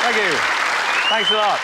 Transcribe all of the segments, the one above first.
Thank you. Thanks a lot.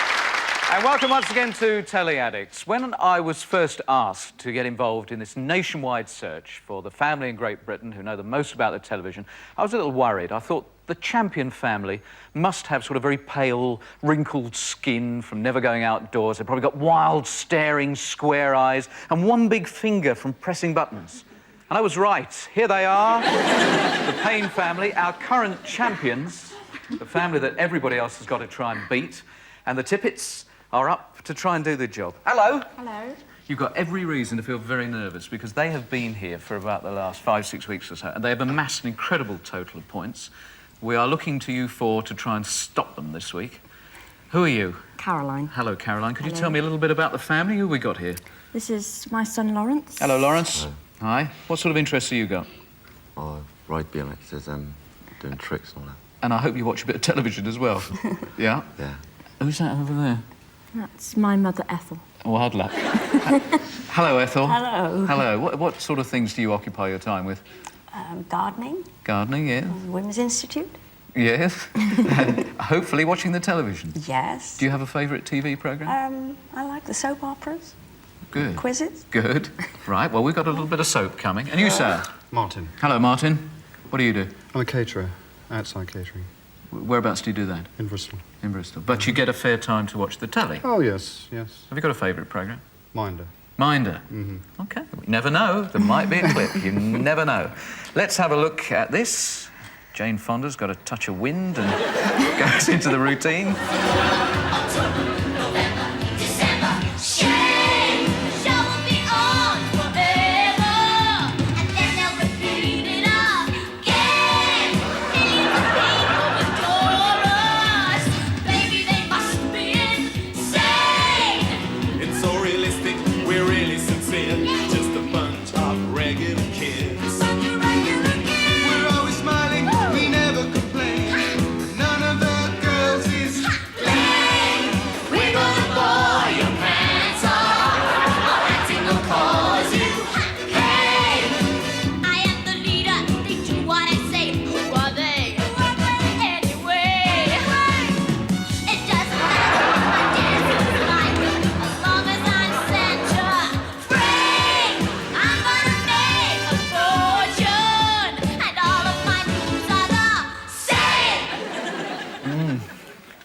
And welcome once again to Telly Addicts. When I was first asked to get involved in this nationwide search for the family in Great Britain who know the most about the television, I was a little worried. I thought the Champion family must have sort of very pale, wrinkled skin from never going outdoors. They've probably got wild, staring, square eyes and one big finger from pressing buttons. And I was right. Here they are, the Payne family, our current champions, the family that everybody else has got to try and beat. And the Tippets are up to try and do the job. Hello. Hello. You've got every reason to feel very nervous because they have been here for about the last 5-6 weeks or so, and they have amassed an incredible total of points. We are looking to you four to try and stop them this week. Who are you? Caroline. Hello, Caroline. Could you tell me a little bit about the family? Who have we got here? This is my son, Lawrence. Hello, Lawrence. Hello. Hi. What sort of interests have you got? I ride BMXs and doing tricks and all that. And I hope you watch a bit of television as well. Yeah? Yeah. Who's that over there? That's my mother, Ethel. Oh, hard luck. Hello, Ethel. Hello. Hello. What sort of things do you occupy your time with? Gardening. Gardening, yes. Women's Institute. Yes. And hopefully watching the television. Yes. Do you have a favourite TV programme? I like the soap operas. Good. Quizzes. Good. Right, well, we've got a little bit of soap coming. And you, sir? Martin. Hello, Martin. What do you do? I'm a caterer, outside catering. Whereabouts do you do that? In Bristol. In Bristol. But you get a fair time to watch the telly? Oh, yes, yes. Have you got a favourite programme? Minder. Minder? Mm-hmm. OK. You never know. There might be a clip. You never know. Let's have a look at this. Jane Fonda's got a touch of wind and goes into the routine.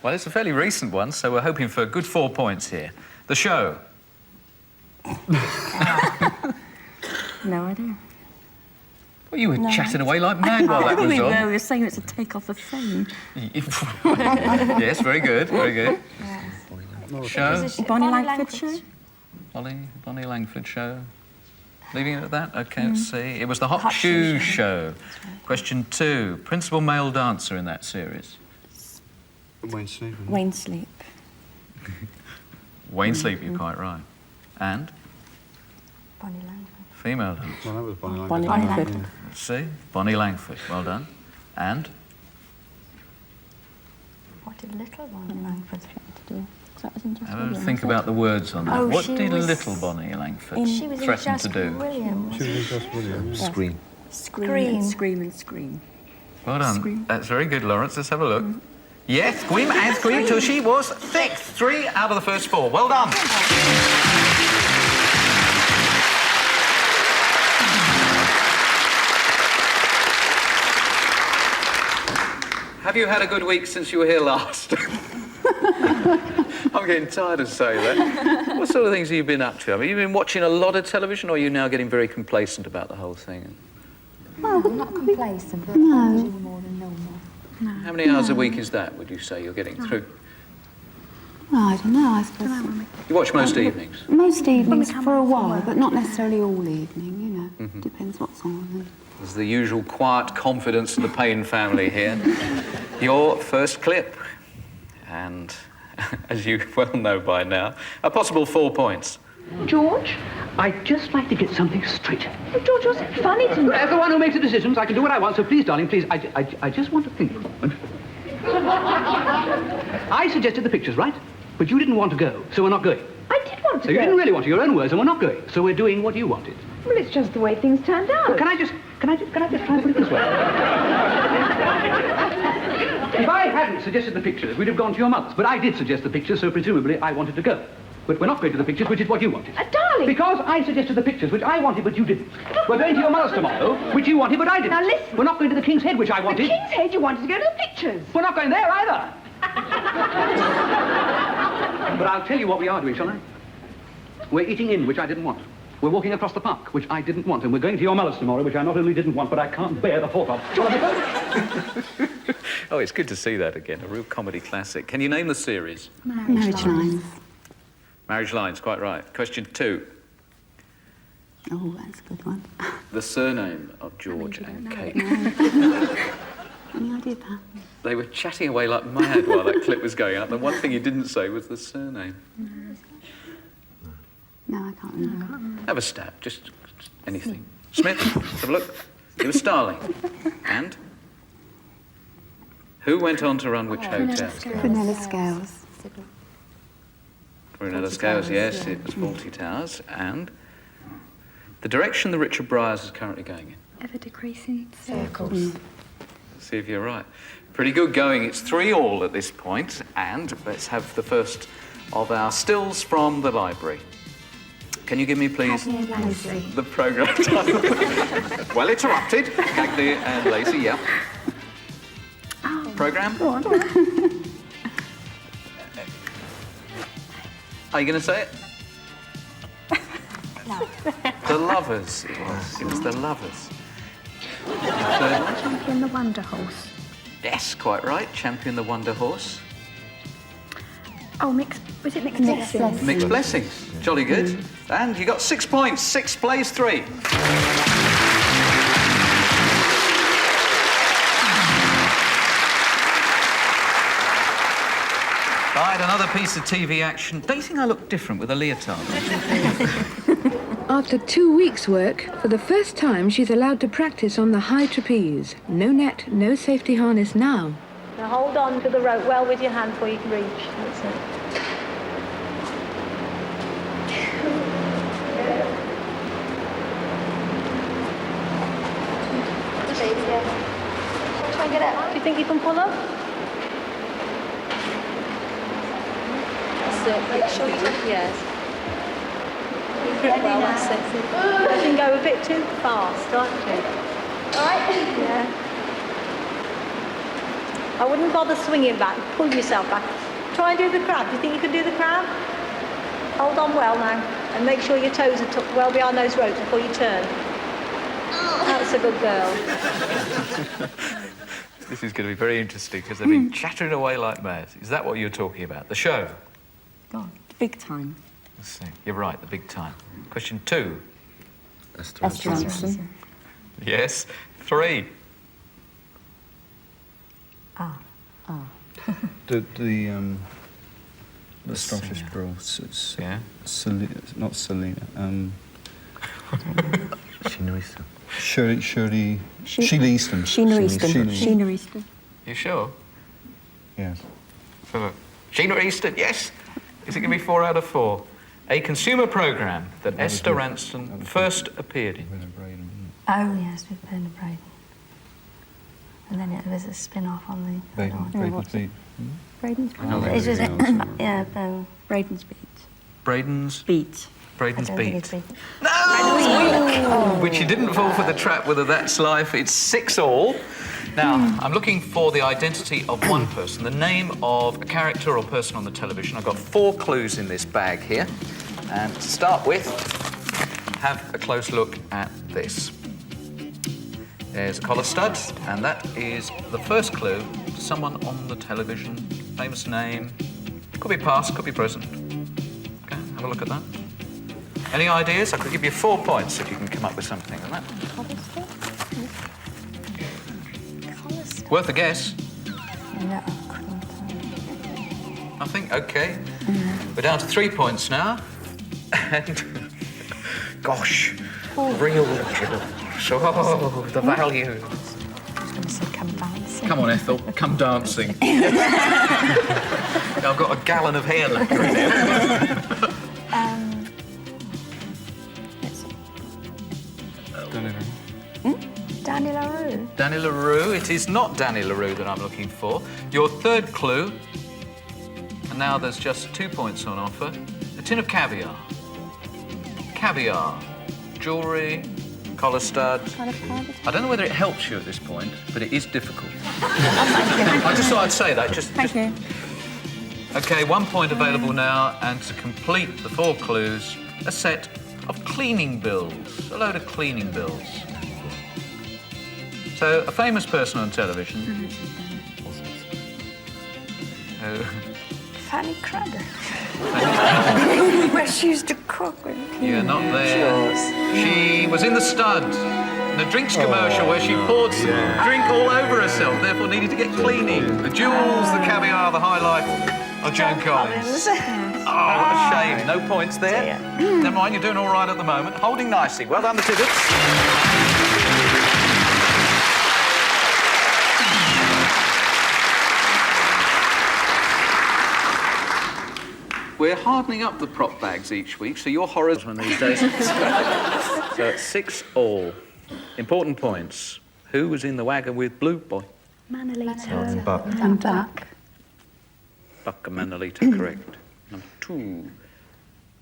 Well, it's a fairly recent one, so we're hoping for a good 4 points here. The show. No idea. Well, you were chatting away like mad while that was on. We were saying it's a take-off of fame. Yes, very good, very good. Yes. Show. Bonnie Langford show? Bonnie Langford show. Leaving it at that? OK, let's see. It was the Hot Shoe Show. Question 2. Principal male dancer in that series. Wayne Sleep. Wayne Sleep. Wayne Sleep, you're quite right. And? Bonnie Langford. Female dancer. Well, that was Bonnie Langford. Bonnie Langford. Yeah. Let's see. Bonnie Langford. Well done. And? What did little Bonnie Langford do? That was in Just Have a William, think about the words on that. Oh, What she did was little Bonnie Langford She was in threaten Just to do? William. She was in Just William. Yes. Scream. Scream and scream and scream. Well done. Scream. That's very good, Lawrence. Let's have a look. Yes, scream and scream till she was 6th. 3 out of the first 4. Well done. Have you had a good week since you were here last? I'm getting tired of saying that. What sort of things have you been up to? Have you been watching a lot of television, or are you now getting very complacent about the whole thing? No, not complacent, but watching more than normal. No. How many hours a week is that, would you say, you're getting through? Well, I don't know, I suppose. You watch most evenings? Most evenings for a while, but not necessarily all evening, you know. Depends what's on. There's the usual quiet confidence of the Payne family here. Your first clip. And, as you well know by now, a possible 4 points. George, I'd just like to get something straight. Oh, George, was it funny to As the one who makes the decisions, I can do what I want, so please, darling, please, I just want to think for a moment. I suggested the pictures, right? But you didn't want to go, so we're not going. I did want to So you go. didn't really want to, your own words, and we're not going, so we're doing what you wanted. Well, it's just the way things turned out. Well, can I just try and put it this way? If I hadn't suggested the pictures, we'd have gone to your mother's. But I did suggest the pictures, so presumably I wanted to go. But we're not going to the pictures, which is what you wanted. Darling! Because I suggested the pictures, which I wanted, but you didn't. We're going to your mother's tomorrow, which you wanted, but I didn't. Now listen. We're not going to the King's Head, which I wanted. The King's Head, you wanted to go to the pictures. We're not going there either. But I'll tell you what we are doing, shall I? We're eating in, which I didn't want. We're walking across the park, which I didn't want. And we're going to your mother's tomorrow, which I not only didn't want, but I can't bear the thought of. Shall I go? Oh, it's good to see that again, a real comedy classic. Can you name the series? Marriage lines. Marriage Lines, quite right. Question 2. Oh, that's a good one. The surname of George and Kate. Any idea, Pat? They were chatting away like mad while that clip was going up. The one thing you didn't say was the surname. No, I can't remember. Have a stab, just anything. Smith, have a look. It was Starling. And? Who went on to run which hotels? Vanilla Scales. Brunella Scales, yes, it was Fawlty Towers. And? The direction the Richard Bryars is currently going in. Ever decreasing circles. See if you're right. Pretty good going. It's 3-3 at this point. And let's have the first of our stills from the library. Can you give me, please, the programme title? Well interrupted. Cagney and Lacey, yeah. Programme? Go on. Are you going to say it? No. The Lovers, it was. It was The Lovers. Champion the Wonder Horse. Yes, quite right. Champion the Wonder Horse. Oh, was it Mixed Blessings? Mixed Blessings. Jolly good. And you got 6 points. 6 plays 3. Right, another piece of TV action. Don't you think I look different with a leotard? After 2 weeks' work, for the first time she's allowed to practice on the high trapeze. No net, no safety harness now. Now hold on to the rope well with your hand before you can reach. That's it. Try and get out. Do you think you can pull up? That's it. Make sure you take yes. Well, that's it. You can go a bit too fast, aren't you? All right? Yeah. I wouldn't bother swinging back. Pull yourself back. Try and do the crab. Do you think you can do the crab? Hold on well now. And make sure your toes are tucked well behind those ropes before you turn. That's a good girl. This is going to be very interesting because they've been chattering away like mad. Is that what you're talking about? The show? God, big time. Let's see. You're right, the big time. Question 2. Esther Johnson. Yes. 3. The Scottish girl, Yeah. not Selena. Sheena Easton. Sheena Easton. Sheena Easton. Sheena. Sheena Easton. You sure? Yes. So, Sheena Easton, yes. Is it going to be 4 out of 4? A consumer programme that Esther Ranson first appeared in. Oh, yes, with Bernard Braden. And then it was a spin-off on the... Braden's Beat. Braden's Beat. No, It's just, Braden's yeah, Braden's Beat. Braden's Beat. Braden's I don't think Beat. it's Beat. No! Which you didn't fall for the trap whether that's life. It's 6-6. Now, I'm looking for the identity of one person, the name of a character or person on the television. I've got 4 clues in this bag here. And to start with, have a close look at this. There's a collar stud, and that is the first clue to someone on the television. Famous name. Could be past, could be present. Okay, have a look at that. Any ideas? I could give you 4 points if you can come up with something on that. Worth a guess. No, Nothing? Okay. We're down to 3 points now. And... gosh. Real trouble. So, the value. I was going to say come dancing. Come on, Ethel. Come dancing. I've got a gallon of hair lacquer in there. Danny LaRue. Danny LaRue. It is not Danny LaRue that I'm looking for. Your third clue, and now there's just 2 points on offer. A tin of caviar. Caviar. Jewellery, collar stud. I don't know whether it helps you at this point, but it is difficult. I just thought I'd say that. Thank you. OK, 1 point available now, and to complete the 4 clues, a set of cleaning bills. A load of cleaning bills. So, a famous person on television. Fanny Crabber. Where she used to cook with You're not there. She was in the stud, in a drinks commercial where she poured some drink all over herself, therefore needed to get cleaning. The jewels, the caviar, the high life of Joan Collins. Oh, what a shame. No points there. Never mind, you're doing all right at the moment. Holding nicely. Well done, the Tibbets. We're hardening up the prop bags each week, so your horrors one these days. So it's 6 all. Important points. Who was in the wagon with Blue Boy? Manolito. Buck. And Buck. Buck and Manolito, correct. Number 2.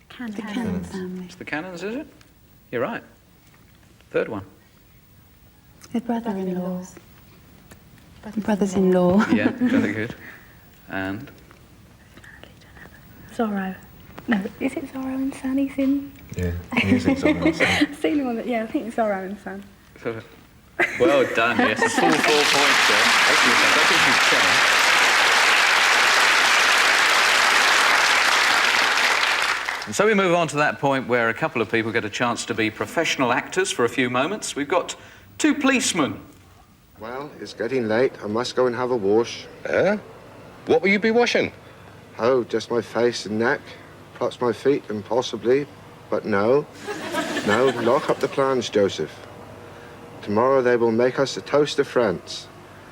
The Cannon family. It's the Cannons, is it? You're right. Third one. The brother-in-laws. Brothers-in-law. Yeah, very good. And Zorro. No, is it Zorro and Son he's in? Yeah, music something. I've seen him on it. Yeah, I think it's Zorro and Son. well done, yes. A full 4 points there. Excellent. That gives you 10. And so we move on to that point where a couple of people get a chance to be professional actors for a few moments. We've got 2 policemen. Well, it's getting late. I must go and have a wash. What will you be washing? Oh, just my face and neck, perhaps my feet and possibly, but no. No, lock up the plans, Joseph. Tomorrow they will make us a toast of France.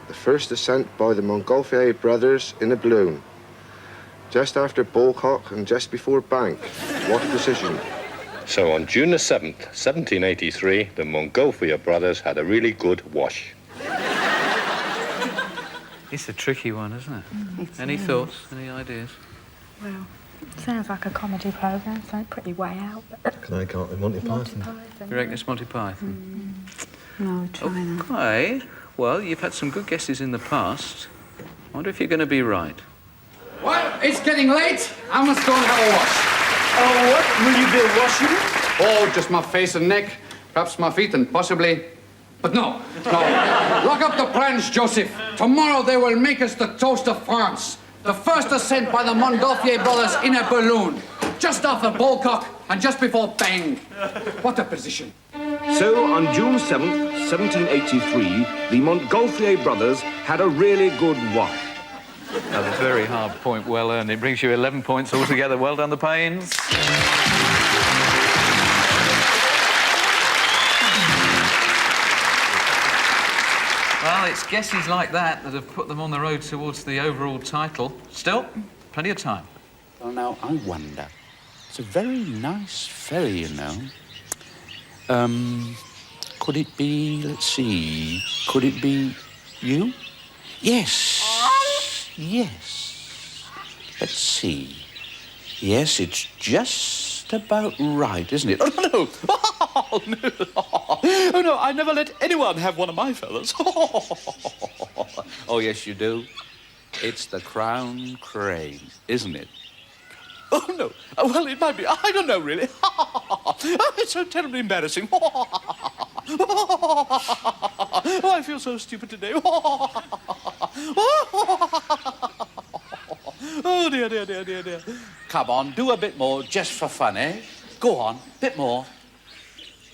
The first ascent by the Montgolfier brothers in a balloon. Just after Bulcock and just before Bank. What precision. So on June the 7th, 1783, the Montgolfier brothers had a really good wash. It's a tricky one, isn't it? Any thoughts? Any ideas? Well, sounds like a comedy programme, so pretty way out. But Can I count the Monty Python? You reckon it's Monty Python? No, try that. OK. Well, you've had some good guesses in the past. I wonder if you're going to be right. Well, it's getting late. I must go and have a wash. Oh, what? Will you be washing? Oh, just my face and neck, perhaps my feet and possibly... But no. Lock up the plans, Joseph. Tomorrow they will make us the toast of France. The first ascent by the Montgolfier brothers in a balloon. Just after Bulcock and just before Bang. What a position. So, on June 7th, 1783, the Montgolfier brothers had a really good wash. Another very hard point, well earned. It brings you 11 points altogether. Well done, the Paynes. Well, it's guesses like that that have put them on the road towards the overall title. Still, plenty of time. Well, now, I wonder. It's a very nice ferry, you know. Could it be, let's see, could it be you? Yes. Yes. Let's see. Yes, it's just about right, isn't it? Oh, no. Oh, no. Oh, no, I never let anyone have one of my feathers. Oh, yes, you do. It's the crown crane, isn't it? Oh, no. Well, it might be. I don't know, really. It's so terribly embarrassing. Oh, I feel so stupid today. Oh, dear, dear, dear, dear, dear. Come on, do a bit more just for fun, eh? Go on, bit more.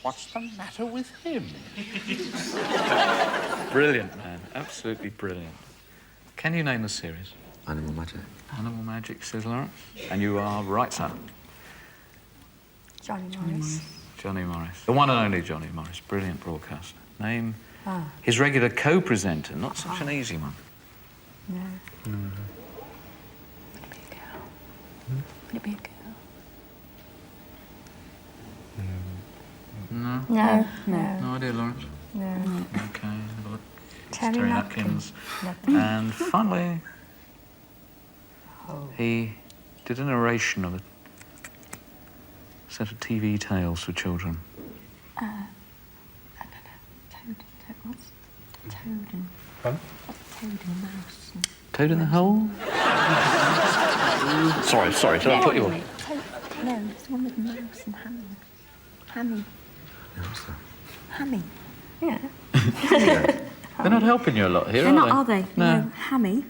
What's the matter with him? Brilliant, man. Absolutely brilliant. Can you name the series? Animal Magic. Animal Magic, says Lawrence. And you are right, sir. Johnny Morris. Johnny Morris. The one and only Johnny Morris. Brilliant broadcaster. Name his regular co-presenter. Not such an easy one. No. Would it be a girl? No? No. No idea, Lawrence? No. OK, have a look. Terry napkins. Napkin. And finally, he did a narration of a set of TV tales for children. Toad and... Pardon? Toad and mouse. And... Toad in the hole? sorry, did I put you on? No, it's the one with mouse and hammy. Hammy. Hammy. Yeah. They're not helping you a lot here, They're not, are they? No. Hammy.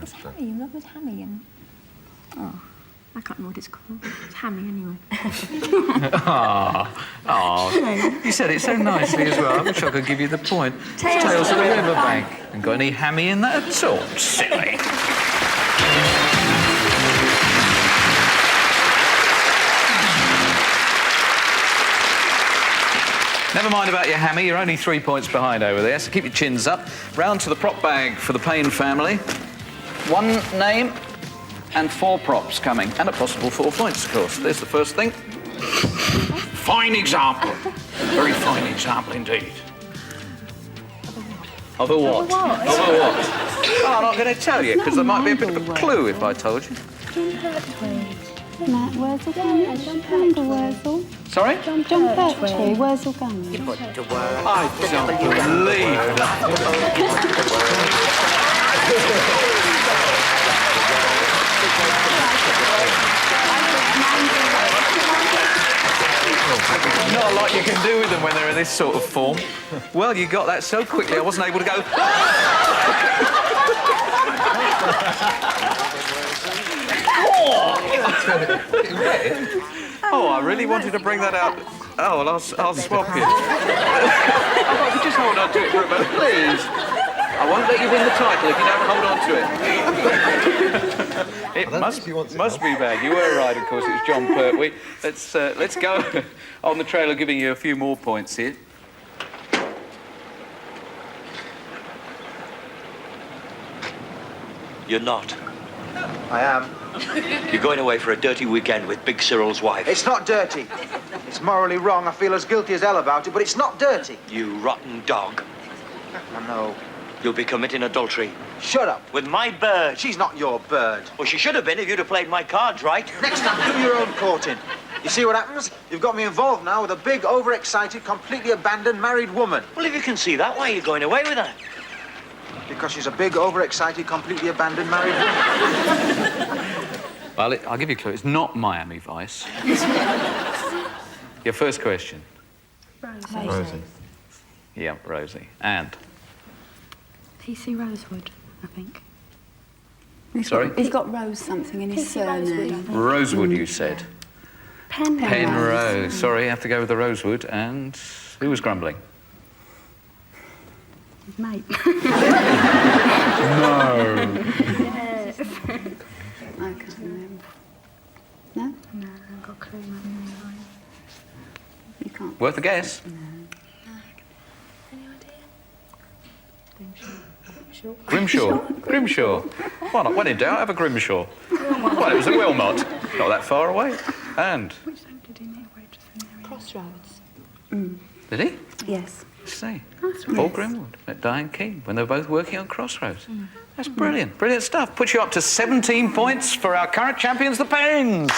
It's Hammy. You love with Hammy and... Oh, I can't remember what it's called. It's Hammy anyway. You said it so nicely as well. I wish I could give you the point. Tales of the Riverbank. Haven't got any hammy in that at all. Silly. Never mind about your hammy, you're only 3 points behind over there, so keep your chins up. Round to the prop bag for the Payne family. 1 name and 4 props coming, and a possible 4 points, of course. There's the first thing. Fine example. Very fine example indeed. Of a what? Of a what? Oh, I'm not going to tell you, because there might be a bit of a clue if I told you. Matt, Wurzel Gummy. Remember Wurzel? Sorry? John Pertwee, Wurzel Gummy. I don't believe that. Not a lot you can do with them when they're in this sort of form. Well, you got that so quickly I wasn't able to go... Oh, I really wanted to bring that out. Oh, well, I'll swap it. Oh, just hold on to it for a moment, please. I won't let you win the title if you don't hold on to it. It must be bad. You were right, of course. It was John Pertwee. Let's go on the trail of giving you a few more points here. You're not. I am. You're going away for a dirty weekend with Big Cyril's wife. It's not dirty. It's morally wrong. I feel as guilty as hell about it, but it's not dirty. You rotten dog. I know. You'll be committing adultery. Shut up. With my bird. She's not your bird. Well, she should have been if you'd have played my cards right. Next time, do your own courting. You see what happens? You've got me involved now with a big, overexcited, completely abandoned married woman. Well, if you can see that, why are you going away with her? Because she's a big, overexcited, completely abandoned married woman. Well, I'll give you a clue. It's not Miami Vice. Your first question. Rosie. Yeah, Rosie. And? PC Rosewood, I think. Sorry? He's got Rose something in his surname. Rosewood, you said. Penrose. Sorry, I have to go with the Rosewood. And who was grumbling? His mate. No. Yes. I can't remember. No? No, I've got a clue. You can't. Worth a guess? No. Any idea? Grimshaw. Grimshaw. Why not? When in doubt, have a Grimshaw. Well, it was a Wilmot. Not that far away. And? Which time did he make Crossroads. Did he? Yes. See. Paul Grimwood met Diane Keane when they were both working on Crossroads. That's brilliant. Brilliant stuff. Puts you up to 17 points for our current champions, the Paynes.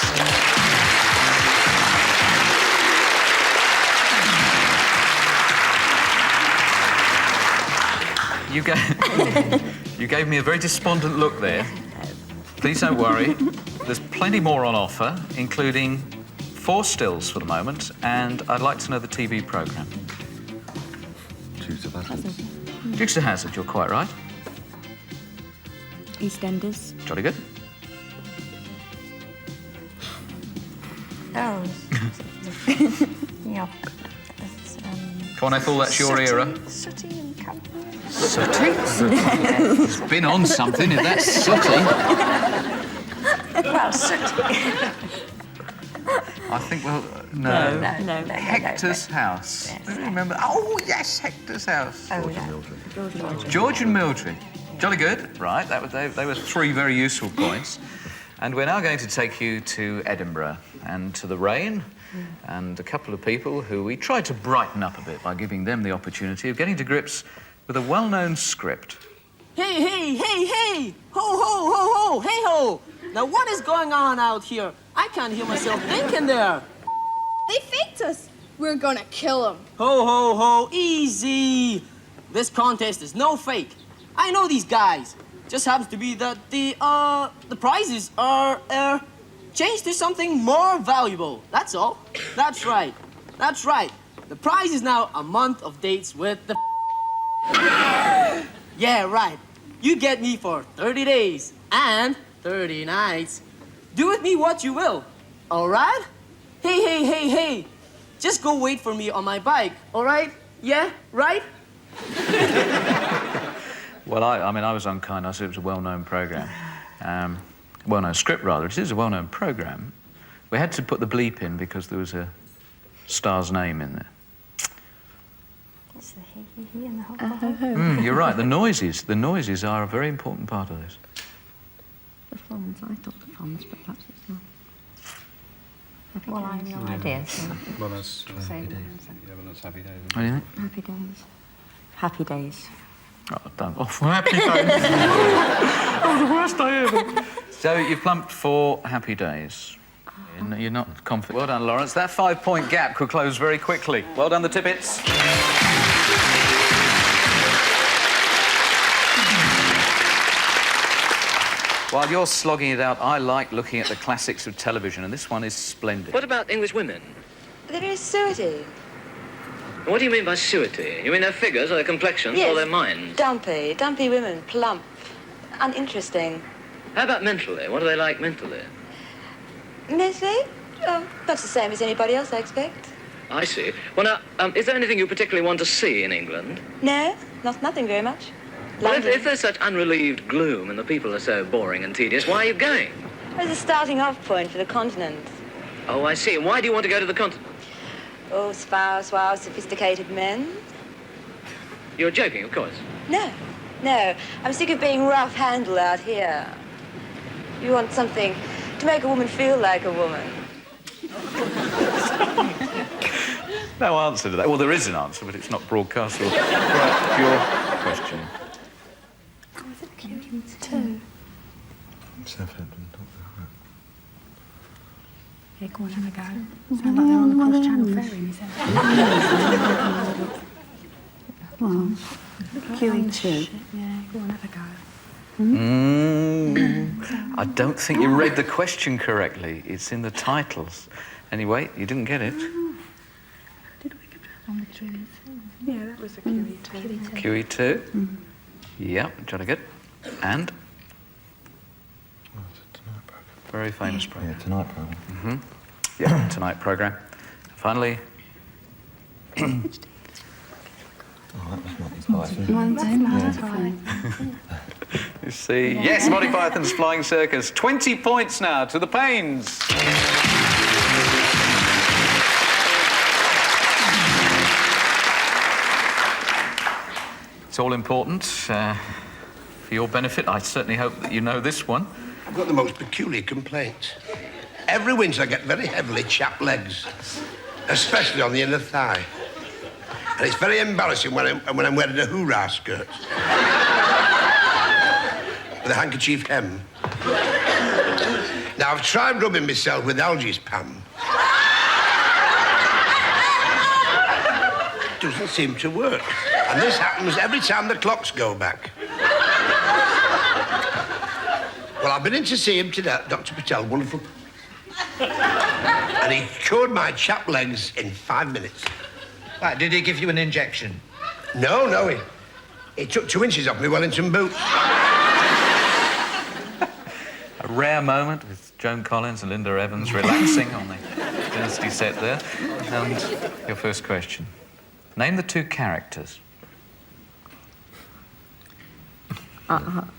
You gave me a very despondent look there. Please don't worry. There's plenty more on offer, including 4 stills for the moment, and I'd like to know the TV programme. Dukes of Hazzard. Dukes of Hazzard, you're quite right. EastEnders. Jolly good. Oh. Yeah. Come on, Ethel, that's your era. Sooty and Company. Sooty? It's been on something, if that's Sooty. Well, Sooty. I think, well, no. No. Hector's house. Yes. I remember. Oh, yes, Hector's house. Oh, George and Mildred. Jolly good. Right, they were 3 very useful points. And we're now going to take you to Edinburgh and to the rain and a couple of people who we tried to brighten up a bit by giving them the opportunity of getting to grips with with a well-known script. Hey, hey, hey, hey! Ho, ho, ho, ho! Hey, ho! Now, what is going on out here? I can't hear myself thinking there. They faked us. We're gonna kill them. Ho, ho, ho! Easy! This contest is no fake. I know these guys. Just happens to be that the prizes are, changed to something more valuable. That's all. That's right. That's right. The prize is now a month of dates with the Yeah, right. You get me for 30 days and 30 nights. Do with me what you will, all right? Hey, hey, hey, hey. Just go wait for me on my bike, all right? Yeah, right? Well, I mean, I was unkind. I said it was a well-known programme. Well-known script, rather. It is a well-known programme. We had to put the bleep in because there was a star's name in there. It's the he and the ho. You're right. The noises are a very important part of this. The fonts. I thought the fonts, but perhaps it's not. Well, I have no idea. So Well, that's Happy Days. Yeah, but that's Happy Days. What do you think? Happy days. Happy days. Oh, don't. Oh, Happy Days. That was the worst I ever. So you've plumped for Happy Days. You're not confident. Well done, Lawrence. That 5-point gap could close very quickly. Well done, the Tippets. While you're slogging it out, I like looking at the classics of television, and this one is splendid. What about English women? They're very suety. What do you mean by suety? You mean their figures or their complexions Yes. or their minds? Dumpy. Dumpy women. Plump. Uninteresting. How about mentally? What are they like mentally? Mentally? Oh, that's the same as anybody else, I expect. I see. Well, now, is there anything you particularly want to see in England? No, nothing very much. Well, London. if there's such unrelieved gloom and the people are so boring and tedious, why are you going? As a starting off point for the continent. Oh, I see. And why do you want to go to the continent? Oh, spouse, wow, sophisticated men. You're joking, of course. No. I'm sick of being rough-handled out here. You want something to make a woman feel like a woman. No answer to that. Well, there is an answer, but it's not broadcastable. Right, your question. Two. Southampton. Yeah, go on, have a go. Sound like they're on the cross-channel ferry, Well, QE2. Yeah, go on, have a go. I don't think you read the question correctly. It's in the titles. Anyway, you didn't get it. Did we get on the QE2? Yeah, that was a QE2. QE2. Yep, jolly good. And? Very famous programme. Yeah, Tonight programme. Yeah, Tonight programme. Finally. Oh, that was Monty Python. Monty Python. You see, yes, Monty Python's Flying Circus. 20 points now to the Pains. It's all important for your benefit. I certainly hope that you know this one. I've got the most peculiar complaint. Every winter I get very heavily chapped legs, especially on the inner thigh. And it's very embarrassing when I'm wearing a hurrah skirt with a handkerchief hem. Now, I've tried rubbing myself with Algae's Pam. It doesn't seem to work. And this happens every time the clocks go back. Well, I've been in to see him today, Dr. Patel, wonderful. And he cured my chapped legs in 5 minutes. Right, did he give you an injection? No, he took 2 inches off me Wellington boot. A rare moment with Joan Collins and Linda Evans relaxing on the Dynasty set there. And your first question. Name the 2 characters.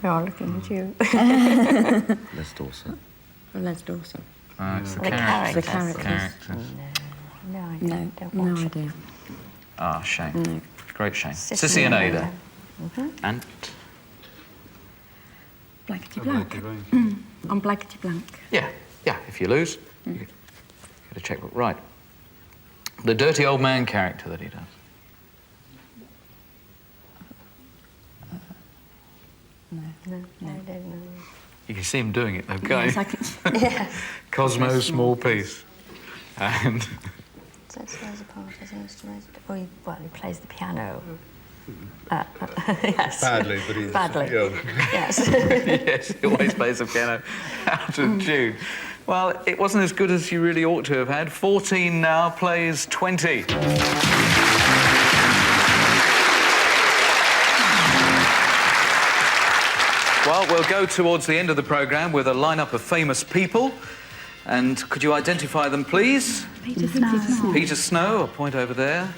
We are looking at you. Les Dawson. Les Dawson. It's the The characters. characters. No idea. No idea. Ah, shame. No. Great shame. Sissy and Ada. And? Blankety blank. On blankety blank. Yeah, if you lose, you get a checkbook. Right. The dirty old man character that he does. No, I don't know. You can see him doing it, okay? Yes, I can. Yeah. Cosmo, small piece. And... So it plays a part as an instrument. Or he plays the piano. Yes. Badly, but he's... Badly. Yes. Yes, he always plays the piano out of tune. Well, it wasn't as good as you really ought to have had. 14 now, plays 20. Well, we'll go towards the end of the programme with a lineup of famous people. And could you identify them, please? Peter Snow. Peter Snow, a point over there.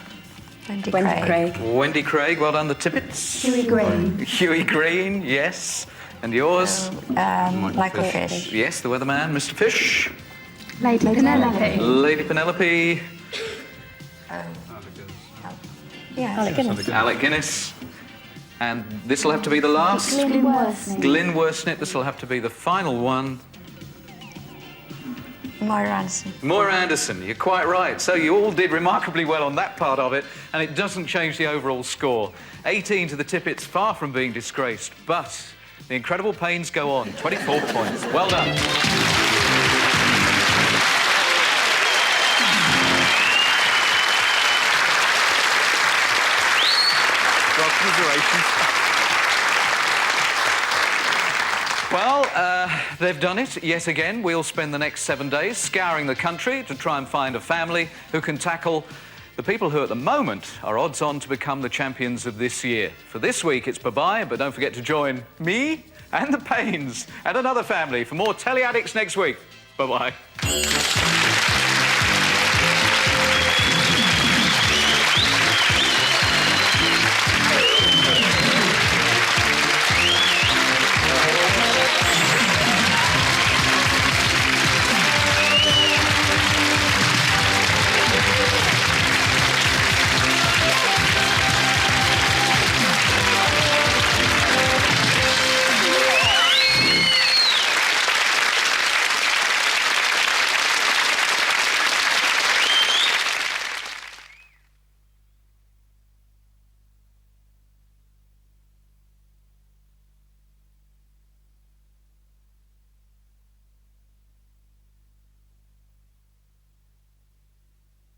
Wendy Craig. Wendy Craig, well done, the Tippets. Huey Green. Huey Green, yes. And yours? Michael Fish. Yes, the weatherman, Mr. Fish. Lady Penelope. Lady Penelope. Yeah, Alec Guinness. Alec Guinness. And this will have to be the last. Glyn Worsnip. Glyn Worsnip, this will have to be the final one. Moira Anderson. Moira Anderson, you're quite right. So you all did remarkably well on that part of it, and it doesn't change the overall score. 18 to the Tippets, far from being disgraced, but the incredible pains go on. 24 points. Well done. Well, they've done it yet again. We'll spend the next 7 days scouring the country to try and find a family who can tackle the people who at the moment are odds on to become the champions of this year. For this week, it's bye-bye, but don't forget to join me and the Pains and another family for more Telly Addicts next week. Bye-bye.